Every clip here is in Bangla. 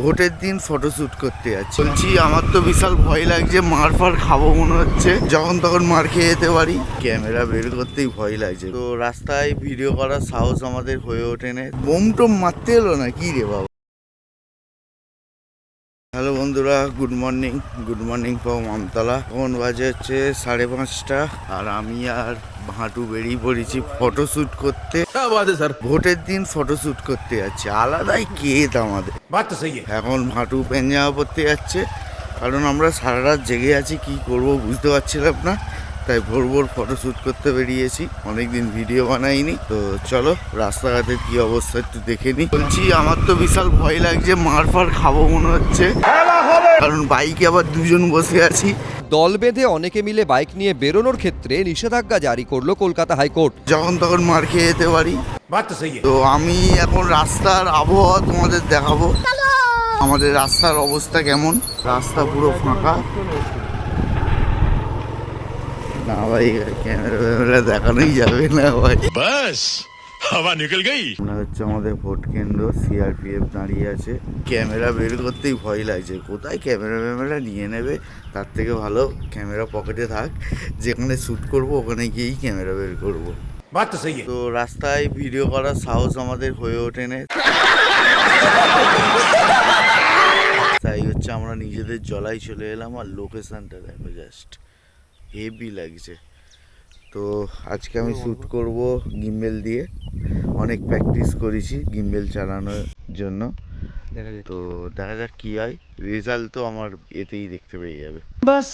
ভোটের দিন ফটোশুট করতে যাচ্ছি। বলছি আমার তো বিশাল ভয় লাগছে, মার ফার খাবো মনে হচ্ছে, যখন তখন মার খেয়ে যেতে পারি। ক্যামেরা বের করতেই ভয় লাগছে। তো রাস্তায় ভিডিও করার সাহস আমাদের হয়ে ওঠে না। বোম টোম মারতে এলো না কি রে বাবা। হ্যালো বন্ধুরা, গুড মর্নিং ফ্রম আমতলা। এখন বাজে হচ্ছে 5:30 আর আমি আর ভাটু বেরিয়ে পড়েছি ফটোশুট করতে। ভোটের দিন ফটোশুট করতে যাচ্ছে, আলাদাই কেত আমাদের। এখন ভাটু পেঞ্জামা পড়তে যাচ্ছে, কারণ আমরা সারা রাত জেগে আছি, কি করব বুঝতে পারছিলাম না, তাই ভোর ফটোশুট করতে বেরিয়েছি। অনেকদিন ভিডিও বানাইনি, তো চলো রাস্তাঘাটের কি অবস্থা একটু দেখে নি। বলছি আমার তো বিশাল ভয় লাগছে, মার ফার খাবো মনে হচ্ছে, কারণ বাইকে আবার দুজন বসে আছি। দল বেঁধে অনেকে মিলে বাইক নিয়ে বেরোনোর ক্ষেত্রে নিষেধাজ্ঞা জারি করলো কলকাতা হাইকোর্ট। যখন তখন মার খেয়ে যেতে পারি। তো আমি এখন রাস্তার আবহাওয়া তোমাদের দেখাবো, আমাদের রাস্তার অবস্থা কেমন। রাস্তা পুরো ফাঁকা না ভাই, ক্যামেরা দেখানোই যাবে না ভাই। বাস হাওয়া নিকল গই। মনে হচ্ছে আমাদের ভোট কেন্দ্র, সিআরপিএফ দাঁড়িয়ে আছে। ক্যামেরা বের করতেই ভয় লাগছে, কোথায় ক্যামেরা নিয়ে নেবে, তার থেকে ভালো ক্যামেরা পকেটে থাক, যেখানে শ্যুট করব ওখানে গিয়েই ক্যামেরা বের করবো। তো রাস্তায় ভিডিও করার সাহস আমাদের হয়ে ওঠে না, তাই হচ্ছে আমরা নিজেদের জলাই চলে এলাম। আর লোকেশনটা দেখো, জাস্ট হেভি লাগছে। তো আজকে আমি শ্যুট করব গিম্বেল দিয়ে, অনেক প্র্যাকটিস করেছি গিম্বেল চালানোর জন্য। তো দেখা যাক কি হয়, রেজাল্ট তো আমার এতেই দেখতে পেয়ে যাবে। बस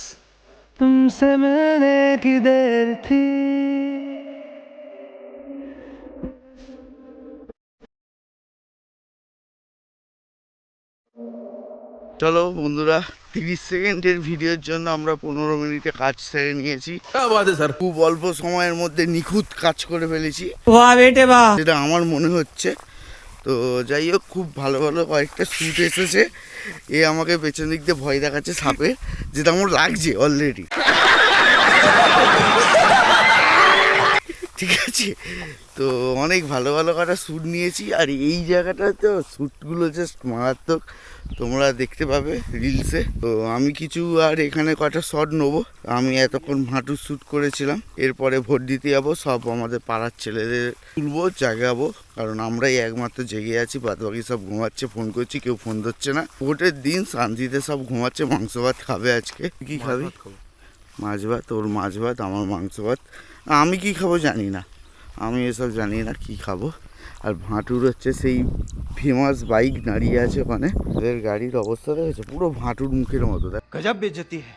तुमसे मिलने की देर थी। চলো বন্ধুরা, 30 সেকেন্ডের ভিডিওর জন্য আমরা 15 মিনিটে কাজ সেরে নিয়েছি। খুব অল্প সময়ের মধ্যে নিখুঁত কাজ করে ফেলেছি, যেটা আমার মনে হচ্ছে। তো যাই হোক, খুব ভালো কয়েকটা শ্যুট এসেছে। এ আমাকে পেছন দিক দিয়ে ভয় দেখাচ্ছে সাপের, যেটা আমার লাগছে অলরেডি। ঠিক আছে, তো অনেক ভালো কটা শ্যুট নিয়েছি। আর এই জায়গাটাতে শ্যুটগুলো জাস্ট মারাত্মক, তোমরা দেখতে পাবে রিলসে। তো আমি কিছু আর এখানে কটা শট নেবো। আমি এতক্ষণ ভাটুর শ্যুট করেছিলাম, এরপরে ভোট দিতে যাবো। সব আমাদের পাড়ার ছেলেদের তুলবো, জাগাবো, কারণ আমরাই একমাত্র জেগে আছি, বাদবাকি সব ঘুমাচ্ছে। ফোন করছি, কেউ ফোন ধরছে না। ভোটের দিন শান্তিতে সব ঘুমাচ্ছে। মাংস ভাত খাবে আজকে। কি খাবি? মাছ ভাত। ওর মাছ ভাত, আমার মাংস ভাত। আমি কি খাবো জানি না, আমি এসব জানি না কি খাবো। আর ভাটুর হচ্ছে সেই ফেমাস বাইক দাঁড়িয়ে আছে ওখানে। ওদের গাড়ির অবস্থা দেখেছে, পুরো ভাটুর মুখের মতো। गजब बेइज्जती है।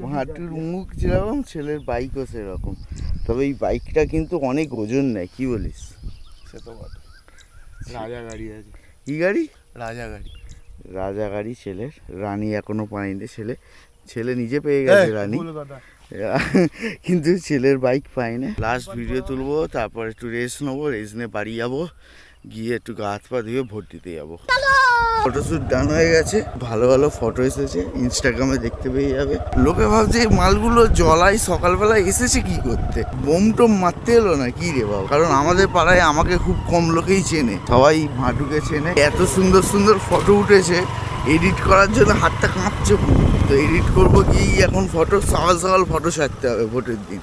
ভাটুর মুখ যেরকম, ছেলের বাইকও সেরকম। তবে এই বাইকটা কিন্তু অনেক ওজন নেয়, কি বলিস? সে তো বটে, রাজা গাড়ি আছে। কি গাড়ি? রাজা গাড়ি ছেলের। রানী এখনো পায়নি। ছেলে নিজে পেয়ে গেছে রানী, কিন্তু ছেলের বাইক পাই না। লাস্ট ভিডিও তুলবো, তারপর একটু রেস্ট নেবো। রেস্ট নিয়ে বাড়ি যাবো, গিয়ে একটু গা হাত পা ধুয়ে ভোট দিতে যাবো। ফটোশুট ডান হয়ে গেছে, ভালো ফটো এসেছে, ইনস্টাগ্রামে দেখতে পেয়ে যাবে। লোকে ভাবছে এই মালগুলো জলাই সকালবেলায় এসেছে কি করতে, বোম টোম মারতে এলো না কি রে বাবা। কারণ আমাদের পাড়ায় আমাকে খুব কম লোকেই চেনে, সবাই ভাটুকে চেনে। এত সুন্দর ফটো উঠেছে, এডিট করার জন্য হাতটা কাঁপছে। তো এডিট করবো কি এখন, সকাল ফটো ছাড়তে হবে ভোটের দিন।